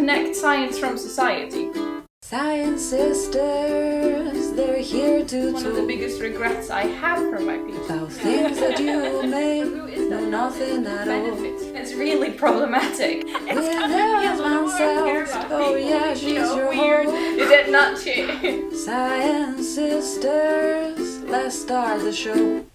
disconnect science from society. Science sisters, they're here to One of the biggest regrets I have from my PhD. about things that you may know nothing at all. It's really problematic. With Thirze Hermans, oh yeah, she's your weird. home. Is it not she? Science sisters, let's start the show.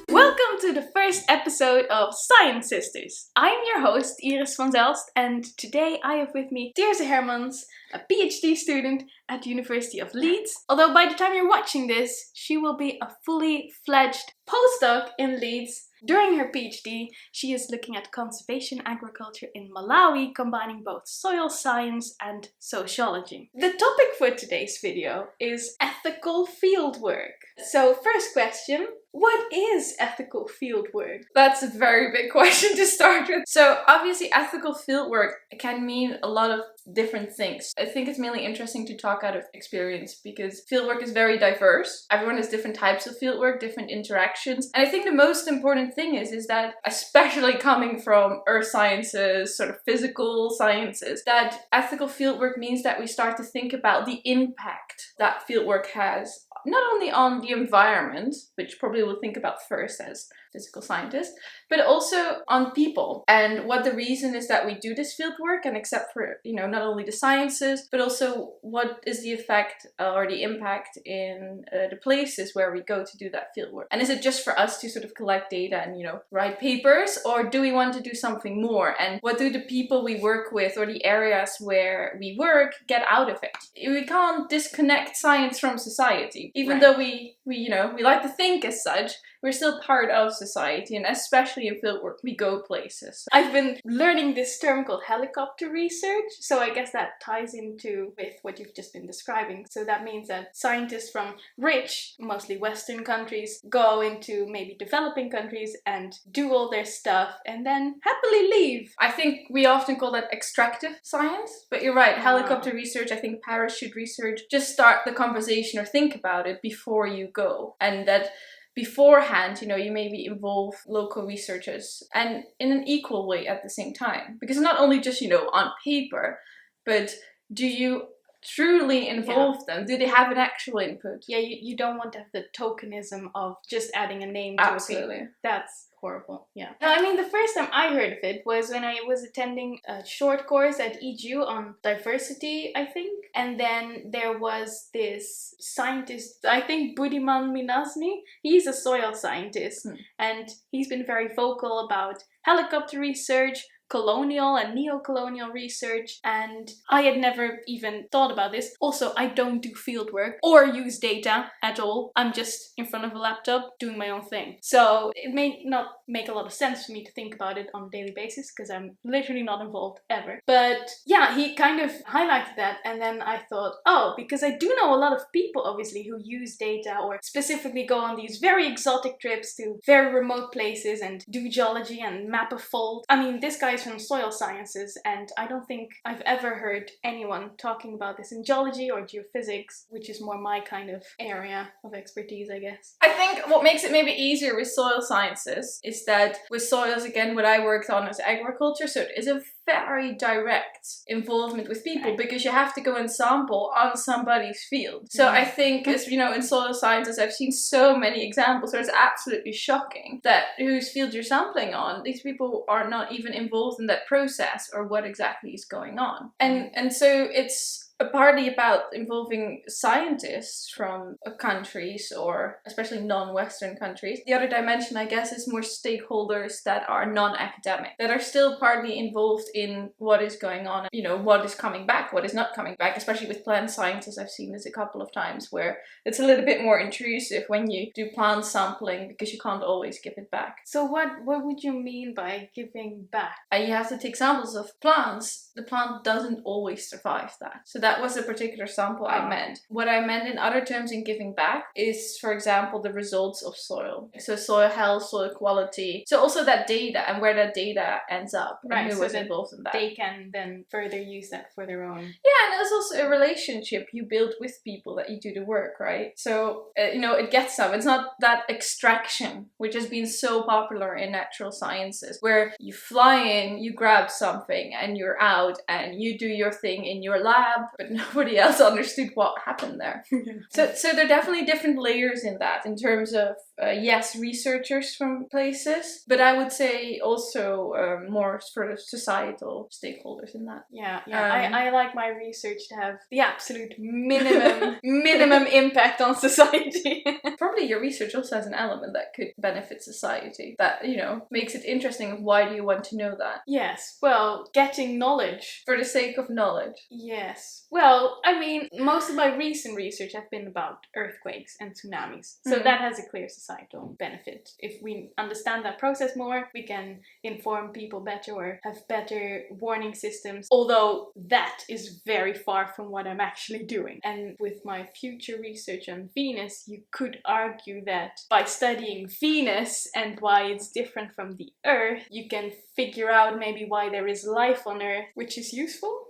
Welcome to the first episode of Science Sisters. I'm your host, Iris van Zelst, and today I have with me Thirze Hermans, a PhD student at the University of Leeds. Although by the time you're watching this, she will be a fully fledged postdoc in Leeds. During her PhD, she is looking at conservation agriculture in Malawi, combining both soil science and sociology. The topic for today's video is ethical fieldwork. So first question, what is ethical fieldwork? That's a very big question to start with. So obviously ethical fieldwork can mean a lot of different things. I think it's mainly interesting to talk out of experience because fieldwork is very diverse. Everyone has different types of fieldwork, different interactions. And I think the most important thing is that, especially coming from earth sciences, sort of physical sciences, that ethical fieldwork means that we start to think about the impact that fieldwork has not only on the environment, which probably we'll think about first as physical scientists, but also on people and what the reason is that we do this field work, and except for, not only the sciences, but also what is the effect or the impact in the places where we go to do that field work. And is it just for us to sort of collect data and, write papers, or do we want to do something more? And what do the people we work with or the areas where we work get out of it? We can't disconnect science from society. Even though we like to think as such, we're still part of society, and especially in fieldwork, we go places. I've been learning this term called helicopter research, so I guess that ties into with what you've just been describing. So that means that scientists from rich, mostly Western countries, go into maybe developing countries and do all their stuff and then happily leave. I think we often call that extractive science, but you're right, helicopter research, I think parachute research, just start the conversation or think about it before you go. And that beforehand, you maybe involve local researchers and in an equal way at the same time. Because not only just, on paper, but do you truly involve them? Do they have an actual input? Yeah, you don't want to have the tokenism of just adding a name to a paper. That's horrible, yeah. No, I mean, the first time I heard of it was when I was attending a short course at EDU on diversity, I think. And then there was this scientist, I think Budiman Minasni. He's a soil scientist, and he's been very vocal about helicopter research, colonial and neo-colonial research, and I had never even thought about this. Also, I don't do field work or use data at all. I'm just in front of a laptop doing my own thing. So it may not make a lot of sense for me to think about it on a daily basis because I'm literally not involved ever. But yeah, he kind of highlighted that, and then I thought, because I do know a lot of people obviously who use data or specifically go on these very exotic trips to very remote places and do geology and map a fault. I mean, this guy from soil sciences, and I don't think I've ever heard anyone talking about this in geology or geophysics, which is more my kind of area of expertise, I guess. I think what makes it maybe easier with soil sciences is that with soils, again, what I worked on is agriculture, so it is a very direct involvement with people because you have to go and sample on somebody's field. So I think, as in soil sciences, I've seen so many examples where it's absolutely shocking that whose field you're sampling on, these people are not even involved in that process or what exactly is going on. And so it's partly about involving scientists from countries, or especially non-Western countries. The other dimension, I guess, is more stakeholders that are non-academic, that are still partly involved in what is going on, what is coming back, what is not coming back, especially with plant sciences. I've seen this a couple of times where it's a little bit more intrusive when you do plant sampling because you can't always give it back. So what would you mean by giving back? You have to take samples of plants. The plant doesn't always survive that. So that was a particular sample I meant. What I meant in other terms in giving back is, for example, the results of soil. So soil health, soil quality. So also that data and where that data ends up and who was involved in that. They can then further use that for their own. Yeah, and there's also a relationship you build with people that you do the work, right? So, it gets some. It's not that extraction, which has been so popular in natural sciences, where you fly in, you grab something, and you're out, and you do your thing in your lab, but nobody else understood what happened there. So there are definitely different layers in that, in terms of, yes, researchers from places, but I would say also more sort of societal stakeholders in that. Yeah. I like my research to have the absolute minimum impact on society. Probably your research also has an element that could benefit society. That, makes it interesting. Why do you want to know that? Yes. Well, getting knowledge. For the sake of knowledge. Yes. Well, I mean, most of my recent research has been about earthquakes and tsunamis. So that has a clear societal benefit. If we understand that process more, we can inform people better or have better warning systems. Although that is very far from what I'm actually doing. And with my future research on Venus, you could argue that by studying Venus and why it's different from the Earth, you can figure out maybe why there is life on Earth, which is useful.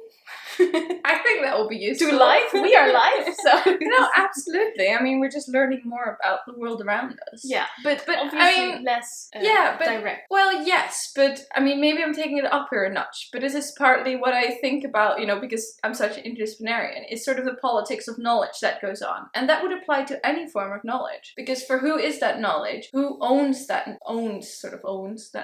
I think that will be useful. To life? We are life, so... No, absolutely. I mean, we're just learning more about the world around us. Yeah, but obviously I mean, less direct. Well, yes, but I mean, maybe I'm taking it up here a notch, but this is partly what I think about, because I'm such an interdisciplinarian. It's sort of the politics of knowledge that goes on. And that would apply to any form of knowledge. Because for who is that knowledge? Who owns that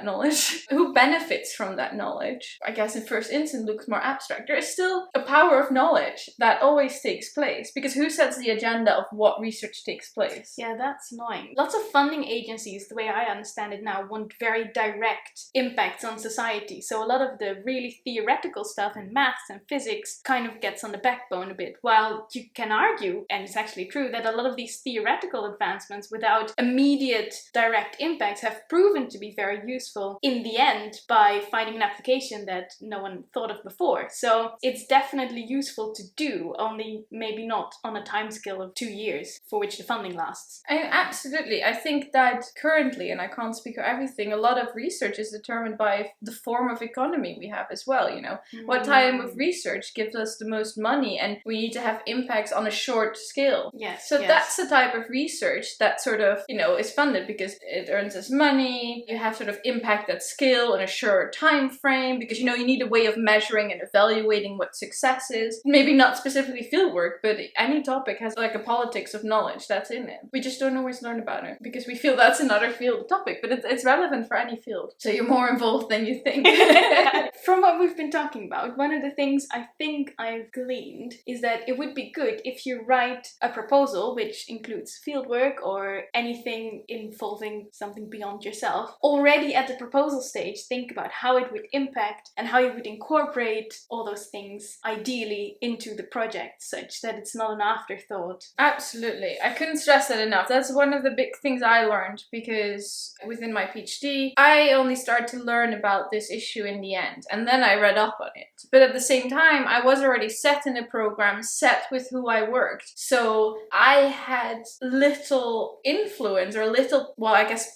knowledge? Who benefits from that knowledge? I guess in first instance looks more abstract. There is still a power of knowledge that always takes place, because who sets the agenda of what research takes place? Yeah, that's annoying. Lots of funding agencies, the way I understand it now, want very direct impacts on society. So a lot of the really theoretical stuff in maths and physics kind of gets on the backbone a bit, while you can argue, and it's actually true, that a lot of these theoretical advancements without immediate direct impacts have proven to be very useful in the end by finding an application that no one thought of before. So it's definitely useful to do, only maybe not on a timescale of 2 years for which the funding lasts. Absolutely. I think that currently, and I can't speak for everything, a lot of research is determined by the form of economy we have as well, What type of research gives us the most money, and we need to have impacts on a short scale. Yes. So that's the type of research that sort of, is funded because it earns us money. You have sort of impact at scale in a short time frame because, you need a way of measuring and evaluating what success is. Maybe not specifically fieldwork, but any topic has like a politics of knowledge that's in it. We just don't always learn about it because we feel that's another field topic, but it's relevant for any field. So you're more involved than you think. From what we've been talking about, one of the things I think I've gleaned is that it would be good if you write a proposal which includes fieldwork or anything involving something beyond yourself. Already at the proposal stage, think about how it would impact and how you would incorporate all those things ideally into the project such that it's not an afterthought. Absolutely. I couldn't stress that enough. That's one of the big things I learned because within my PhD, I only started to learn about this issue in the end and then I read up on it. But at the same time, I was already set in a program, set with who I worked. So I had little influence or little,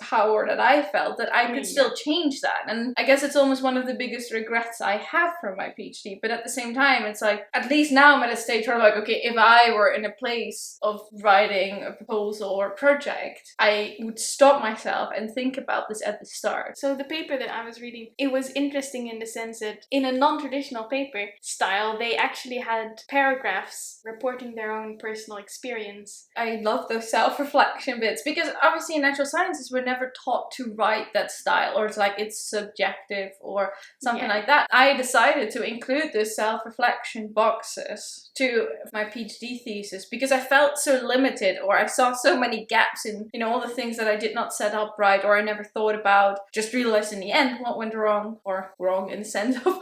power that I felt that I could still change that. And I guess it's almost one of the biggest regrets I have from my PhD. But at the same time, it's like, at least now I'm at a stage where I'm like, okay, if I were in a place of writing a proposal or a project, I would stop myself and think about this at the start. So the paper that I was reading, it was interesting in the sense that in a non-traditional paper style, they actually had paragraphs reporting their own personal experience. I love those self-reflection bits because obviously in natural sciences we're never taught to write that style, or it's like it's subjective or something like that. I decided to include those self-reflection boxes to my PhD thesis because I felt so limited, or I saw so many gaps in, all the things that I did not set up right or I never thought about. Just realized in the end what went wrong, or wrong in the sense of,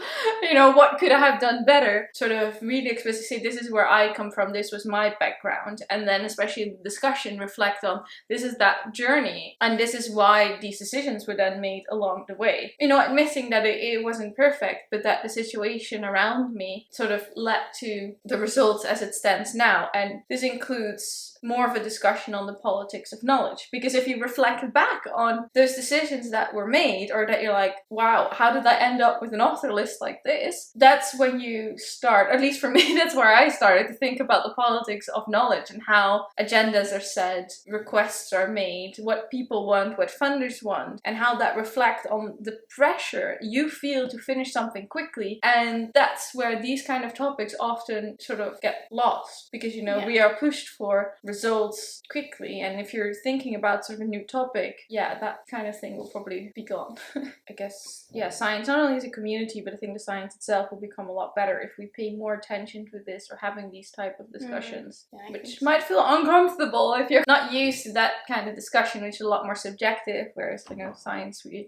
what could I have done better? Sort of really explicitly say, this is where I come from, this was my background, and then especially in the discussion reflect on this is that journey and this is why these decisions were then made along the way. Admitting that it wasn't perfect, but that the situation around me me sort of led to the results as it stands now. And this includes more of a discussion on the politics of knowledge. Because if you reflect back on those decisions that were made, or that you're like, wow, how did I end up with an author list like this? That's when you start, at least for me, that's where I started to think about the politics of knowledge and how agendas are set, requests are made, what people want, what funders want, and how that reflects on the pressure you feel to finish something quickly. And that's where these kind of topics often sort of get lost, because, you know, we are pushed for results quickly, and if you're thinking about sort of a new topic, that kind of thing will probably be gone. I guess, science not only as a community, but I think the science itself will become a lot better if we pay more attention to this, or having these type of discussions, which might feel uncomfortable if you're not used to that kind of discussion, which is a lot more subjective, whereas, you know, science, we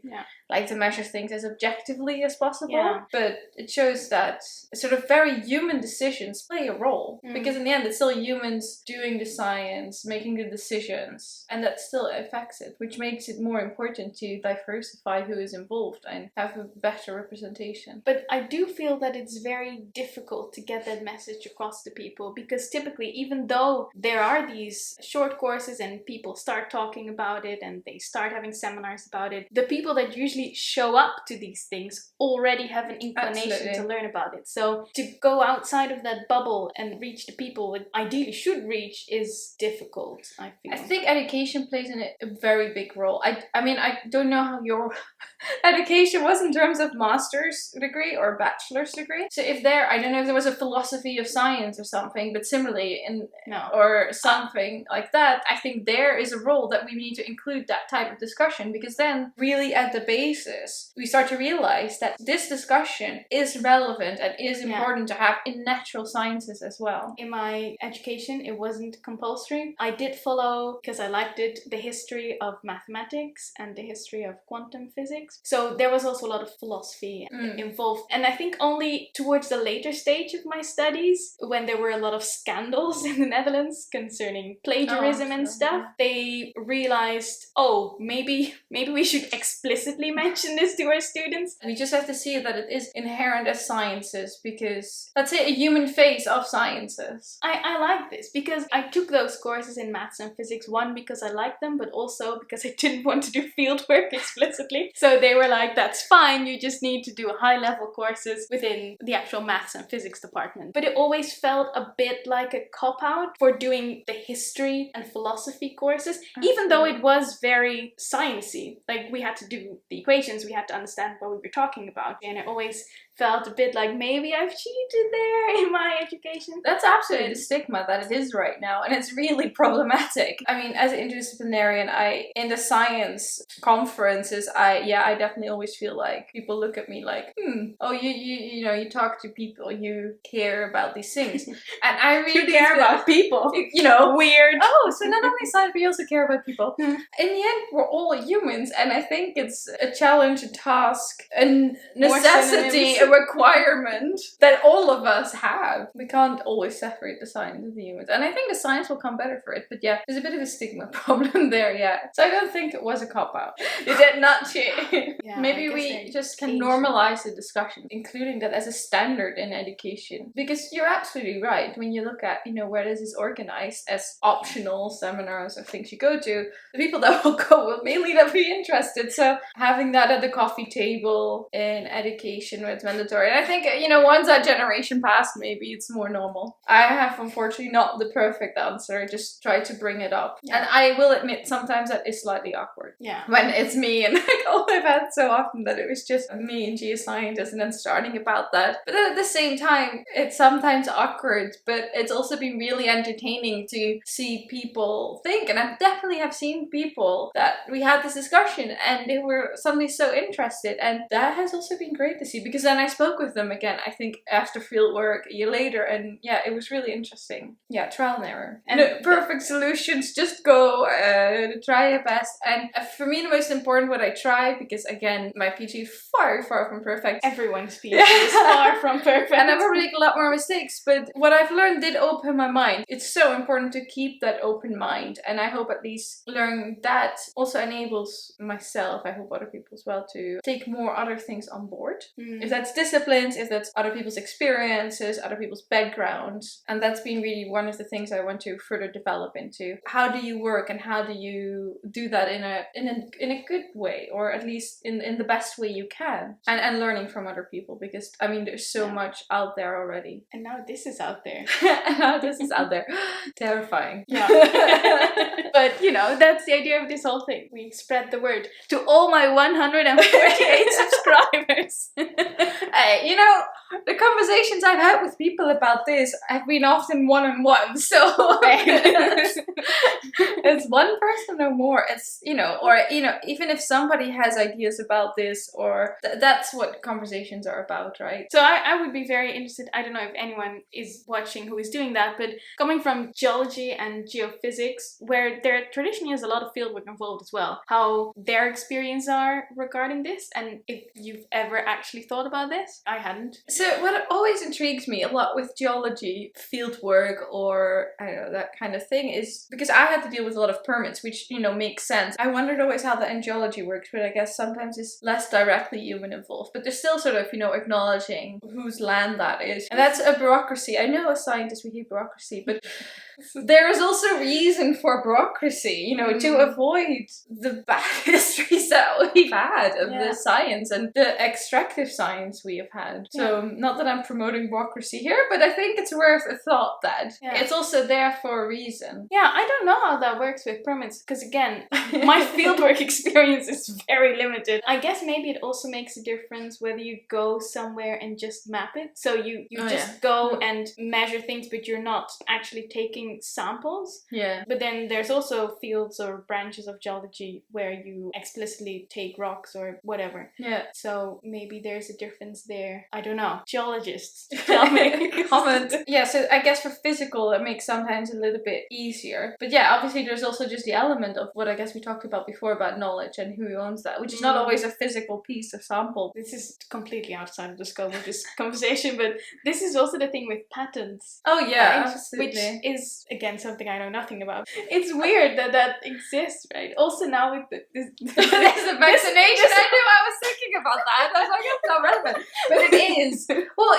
like to measure things as objectively as possible, but it shows that sort of very human decisions play a role, because in the end it's still humans doing the science, making the decisions, and that still affects it, which makes it more important to diversify who is involved and have a better representation. But I do feel that it's very difficult to get that message across to people, because typically, even though there are these short courses and people start talking about it and they start having seminars about it, the people that usually show up to these things already have an inclination to learn about it. So to go outside of that bubble and reach the people it ideally should reach is difficult, I feel. I think education plays in it a very big role. I mean, I don't know how your education was in terms of master's degree or bachelor's degree. So if I don't know if there was a philosophy of science or something, but similarly or something like that, I think there is a role that we need to include that type of discussion, because then really at the basis, we start to realize that this discussion is relevant and is important to have in natural sciences as well. In my education, it wasn't compulsory. I did follow, because I liked it, the history of mathematics and the history of quantum physics. So there was also a lot of philosophy involved. And I think only towards the later stage of my studies, when there were a lot of scandals in the Netherlands concerning plagiarism and stuff, they realized, maybe we should explicitly mention this to our students. We just have to see that it is inherent as sciences, because let's say a human face of sciences. I like this because I took those courses in maths and physics, one because I liked them, but also because I didn't want to do fieldwork explicitly. So they were like, that's fine, you just need to do high level courses within the actual maths and physics department. But it always felt a bit like a cop-out for doing the history and philosophy courses, even though it was very sciencey. Like, we had to do the equations, we had to understand what we were talking about, and it always felt a bit like maybe I've cheated there in my education. That's absolutely the stigma that it is right now, and it's really problematic. I mean, as an interdisciplinarian, in the science conferences, I definitely always feel like people look at me like, you know, you talk to people, you care about these things, and I really care about people. You know, weird. Oh, so not only science, but you also care about people. In the end, we're all humans, and I think it's a challenge, a task, a necessity, a requirement that all of us have. We can't always separate the science and the humans, and I think the science will come better for it, but there's a bit of a stigma problem there, so I don't think it was a cop-out. You did not cheat. Maybe we just can normalize the discussion, including that as a standard in education, because you're absolutely right. When you look at, you know, where this is organized as optional seminars or things you go to, the people that will go will mainly not be interested. So having that at the coffee table in education where it's mandatory, and I think, you know, once that generation passed, maybe it's more normal. I have unfortunately not the perfect answer. I just try to bring it up, and I will admit sometimes that is slightly awkward. When it's me, and like, I've had so often that it was just me and geoscientists and then starting about that. But then at the same time, it's sometimes awkward, but it's also been really entertaining to see people think. And I definitely have seen people that we had this discussion and they were suddenly so interested, and that has also been great to see, because then I spoke with them again, I think after fieldwork a year later, and it was really interesting. Trial and error. And no perfect solutions, just go, try your best. And for me, the most important what I try, because again, my PhD is far, far from perfect. Everyone's PhD is far from perfect. And I probably make a lot more mistakes, but what I've learned did open my mind. It's so important to keep that open mind, and I hope at least learning that also enables myself, I hope other people as well, to take more other things on board. If that's disciplines, if that's other people's experiences, other people's backgrounds. And that's been really one of the things I want to further develop into. How do you work and how do you do that in a good way, or at least in the best way you can? And learning from other people, because I mean there's so much out there already. And now this is out there. And now this is out there. Terrifying. Yeah. But you know, that's the idea of this whole thing. We spread the word to all my 148 subscribers. Hey, you know, the conversations I've had with people about this have been often one-on-one, so it's one person or more. It's, you know, or, you know, even if somebody has ideas about this, or that's what conversations are about, right? So I would be very interested, I don't know if anyone is watching who is doing that, but coming from geology and geophysics, where there traditionally is a lot of fieldwork involved as well, how their experience are regarding this, and if you've ever actually thought about this. I hadn't. So what always intrigues me a lot with geology, fieldwork, or I don't know, that kind of thing, is because I had to deal with a lot of permits, which, you know, makes sense. I wondered always how that in geology works, but I guess sometimes it's less directly human involved, but there's still sort of, you know, acknowledging whose land that is. And that's a bureaucracy. I know as scientists we hate bureaucracy, but there is also reason for bureaucracy, you know, to avoid the bad histories that we've had of the science and the extractive science we have had. So not that I'm promoting bureaucracy here, but I think it's worth a thought that it's also there for a reason. Yeah, I don't know how that works with permits, because again, my fieldwork experience is very limited. I guess maybe it also makes a difference whether you go somewhere and just map it. So you just go and measure things, but you're not actually taking samples. Yeah. But then there's also fields or branches of geology where you explicitly take rocks or whatever. Yeah. So maybe there's a difference there. I don't know. Geologists, tell me. Comment. Yeah, so I guess for physical it makes sometimes a little bit easier. But yeah, obviously there's also just the element of what I guess we talked about before about knowledge and who owns that, which is not always a physical piece of sample. This is completely outside of the scope of this conversation, but this is also the thing with patents. Oh yeah, right? absolutely. Which is, again, something I know nothing about. It's weird that exists, right? Also now with this there's a vaccination. I knew I was thinking about that. I was like, it's not relevant. But it is. Well,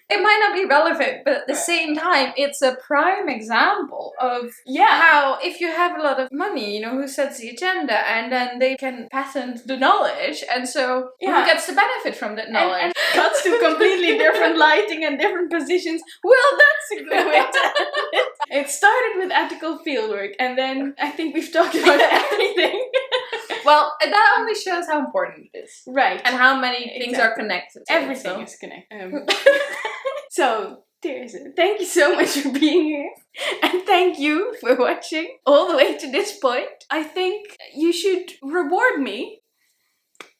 it might not be relevant, but at the same time, it's a prime example of how if you have a lot of money, you know, who sets the agenda, and then they can patent the knowledge, and so who gets the benefit from that knowledge? And cuts to completely different lighting and different positions. Well, that's a good way to it started with ethical fieldwork, and then I think we've talked about everything. Well, that only shows how important it is. Right. And how many things are connected. Everything is connected. So, Thirze, thank you so much for being here. And thank you for watching all the way to this point. I think you should reward me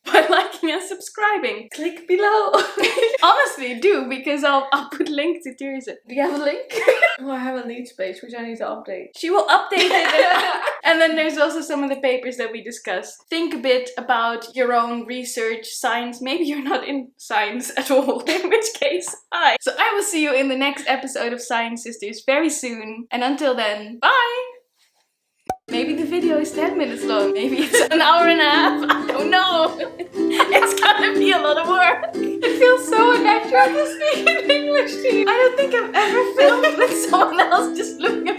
by liking and subscribing. Click below. Honestly, do, because I'll put link to Thirze. Do you have a link? Oh, I have a Leeds page, which I need to update. She will update it. And then there's also some of the papers that we discussed. Think a bit about your own research, science. Maybe you're not in science at all, in which case, hi. So I will see you in the next episode of Science Sisters very soon. And until then, bye! Maybe the video is 10 minutes long. Maybe it's an hour and a half. I don't know. It's gonna be a lot of work. It feels so unnatural to speak in English to you. I don't think I've ever filmed with someone else just looking at